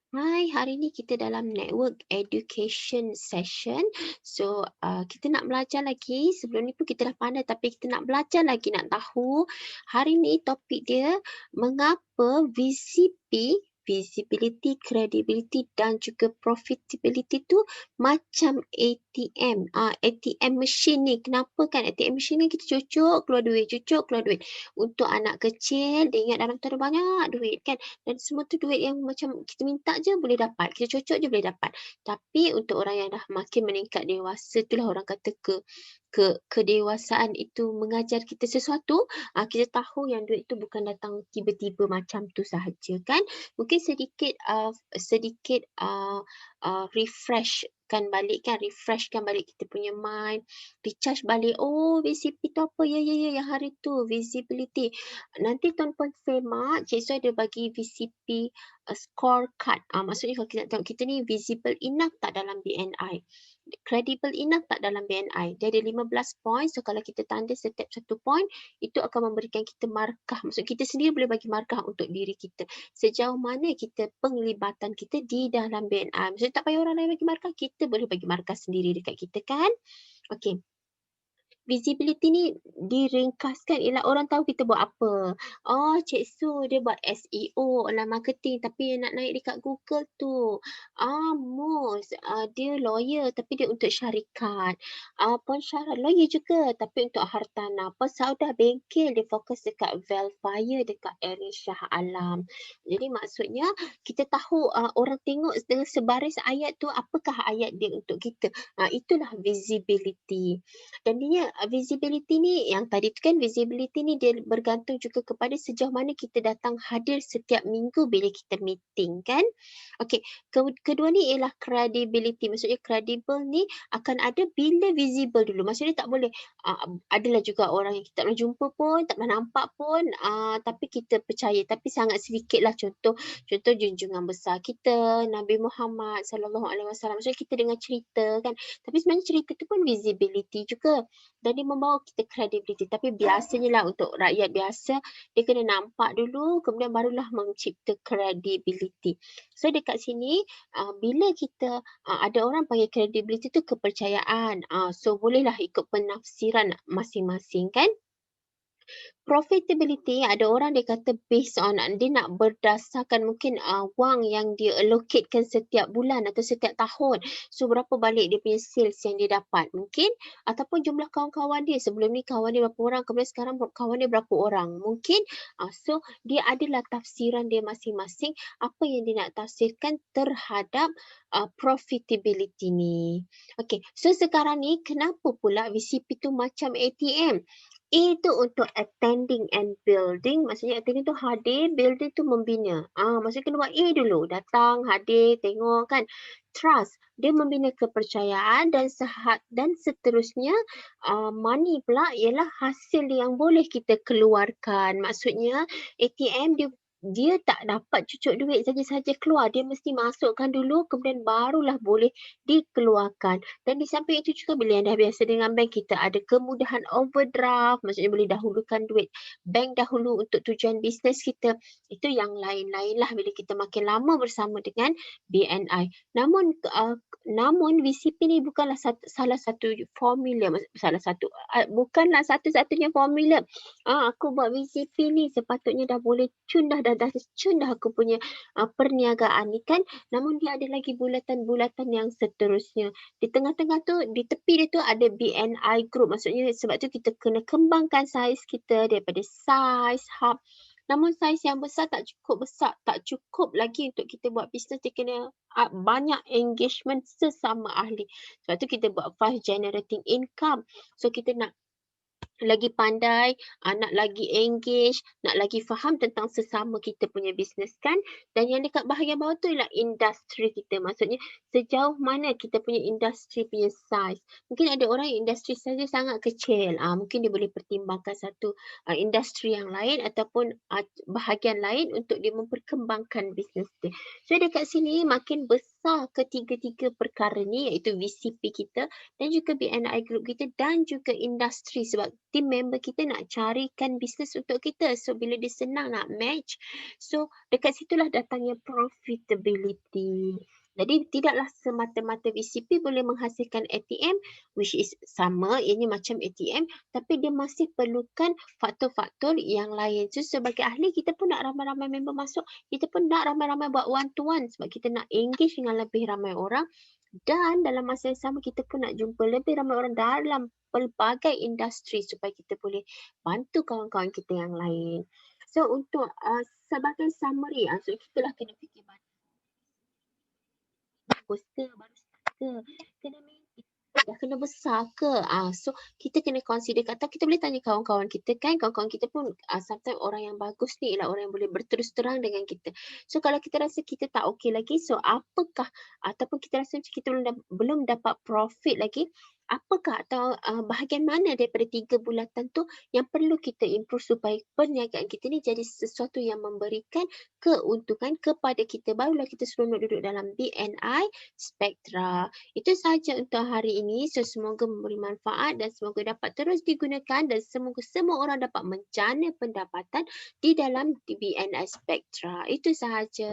Hai, hari ni kita dalam network education session. So, kita nak belajar lagi. Sebelum ni pun kita dah pandai tapi kita nak belajar lagi, nak tahu. Hari ni topik dia mengapa visibility, credibility dan juga profitability tu macam ATM. ATM machine ni. Kenapa kan ATM machine ni kita cucuk keluar duit, cucuk keluar duit. Untuk anak kecil, dia ingat dalam tu ada banyak duit kan. Dan semua tu duit yang macam kita minta je boleh dapat, kita cocok je boleh dapat. Tapi untuk orang yang dah makin meningkat dewasa, itulah orang kata kedewasaan itu mengajar kita sesuatu, kita tahu yang duit tu bukan datang tiba-tiba macam tu sahaja kan. Mungkin refreshkan balik kita punya mind, recharge balik, oh VCP tu apa, ya ya ya yang hari tu, visibility. Nanti tuan-puan semak, Cik Su ada bagi VCP, scorecard. Maksudnya kalau kita nak tengok kita ni visible enough tak dalam BNI, credible enough tak dalam BNI. Dia ada 15 poin, so kalau kita tanda setiap satu poin, itu akan memberikan kita markah. Maksud kita sendiri boleh bagi markah untuk diri kita. Sejauh mana kita penglibatan kita di dalam BNI. Maksudnya tak payah orang lain bagi markah, kita boleh bagi markah sendiri dekat kita kan. Okey. Visibility ni diringkaskan ialah orang tahu kita buat apa. Oh, Cik Su dia buat SEO, online marketing tapi nak naik dekat Google tu. Mus, dia lawyer tapi dia untuk syarikat. Pensyarat lawyer juga tapi untuk hartanah. Pesaudah bengkel dia fokus dekat Velfire dekat Erin Shah Alam. Jadi maksudnya kita tahu orang tengok dengan sebaris ayat tu apakah ayat dia untuk kita. Itulah visibility. Dan dia visibility ni yang tadi tu kan visibility ni dia bergantung juga kepada sejauh mana kita datang hadir setiap minggu bila kita meeting kan. Okey, kedua ni ialah credibility. Maksudnya credible ni akan ada bila visible dulu. Maksudnya tak boleh adalah juga orang yang kita tak pernah jumpa pun, tak pernah nampak pun, tapi kita percaya. Tapi sangat sedikitlah contoh junjungan besar kita Nabi Muhammad sallallahu alaihi wasallam. Maksudnya kita dengar cerita kan. Tapi sebenarnya cerita tu pun visibility juga. Dan dia membawa kita credibility. Tapi biasanya lah untuk rakyat biasa, dia kena nampak dulu, kemudian barulah mencipta credibility. So dekat sini, bila kita ada orang panggil credibility tu kepercayaan. So bolehlah ikut penafsiran masing-masing kan. Profitability ada orang dia kata based on dia nak berdasarkan mungkin wang yang dia allocatekan setiap bulan atau setiap tahun. So berapa balik dia punya sales yang dia dapat. Mungkin ataupun jumlah kawan-kawan dia. Sebelum ni kawan dia berapa orang, kemudian sekarang kawan dia berapa orang. Mungkin so dia adalah tafsiran dia masing-masing apa yang dia nak tafsirkan terhadap profitability ni. Okay, so sekarang ni kenapa pula VCP tu macam ATM? A tu untuk attending and building, maksudnya attending tu hadir, building tu membina. Maksudnya kena buat A dulu, datang, hadir, tengok kan. Trust, dia membina kepercayaan dan seterusnya money pula ialah hasil yang boleh kita keluarkan. Maksudnya ATM dia tak dapat cucuk duit saja-saja keluar, dia mesti masukkan dulu kemudian barulah boleh dikeluarkan. Dan di samping itu juga bila yang dah biasa dengan bank, kita ada kemudahan overdraft, maksudnya boleh dahulukan duit bank dahulu untuk tujuan bisnes kita. Itu yang lain-lain lah bila kita makin lama bersama dengan BNI. Namun VCP ni bukanlah salah satu formula, bukanlah satu-satunya formula. Aku buat VCP ni sepatutnya dah boleh cun dah cun dah aku punya perniagaan ni kan. Namun dia ada lagi bulatan-bulatan yang seterusnya. Di tengah-tengah tu, di tepi dia tu ada BNI Group. Maksudnya sebab tu kita kena kembangkan saiz kita daripada saiz hub. Namun saiz yang besar, tak cukup lagi untuk kita buat bisnes. Dia kena banyak engagement sesama ahli. Sebab tu kita buat fast generating income. So kita nak lagi pandai, nak lagi engage, nak lagi faham tentang sesama kita punya bisnes kan. Dan yang dekat bahagian bawah tu ialah industri kita. Maksudnya sejauh mana kita punya industri punya size. Mungkin ada orang yang industri saja sangat kecil. Mungkin dia boleh pertimbangkan satu industri yang lain ataupun bahagian lain untuk dia memperkembangkan bisnes dia. So dekat sini makin besar besar ketiga-tiga perkara ni iaitu VCP kita dan juga BNI Group kita dan juga industri sebab team member kita nak carikan bisnes untuk kita. So bila dia senang nak match, so dekat situlah datangnya profitability. Jadi tidaklah semata-mata VCP boleh menghasilkan ATM which is sama, ini macam ATM tapi dia masih perlukan faktor-faktor yang lain. So sebagai ahli kita pun nak ramai-ramai member masuk, kita pun nak ramai-ramai buat one to one sebab kita nak engage dengan lebih ramai orang dan dalam masa yang sama kita pun nak jumpa lebih ramai orang dalam pelbagai industri supaya kita boleh bantu kawan-kawan kita yang lain. So untuk sebagai summary, so kita lah kena fikir bagus ke, baru start ke, kena maintain, dah kena besar ke. So kita kena consider, atau kita boleh tanya kawan-kawan kita kan, kawan-kawan kita pun sometimes orang yang bagus ni ialah orang yang boleh berterus terang dengan kita. So kalau kita rasa kita tak okey lagi, so apakah ataupun kita rasa macam kita belum dapat profit lagi, apakah atau bahagian mana daripada 3 bulatan tu yang perlu kita improve supaya perniagaan kita ni jadi sesuatu yang memberikan keuntungan kepada kita, barulah kita seronok duduk dalam BNI Spectra. Itu sahaja untuk hari ini. So semoga memberi manfaat dan semoga dapat terus digunakan dan semoga semua orang dapat menjana pendapatan di dalam BNI Spectra. Itu sahaja.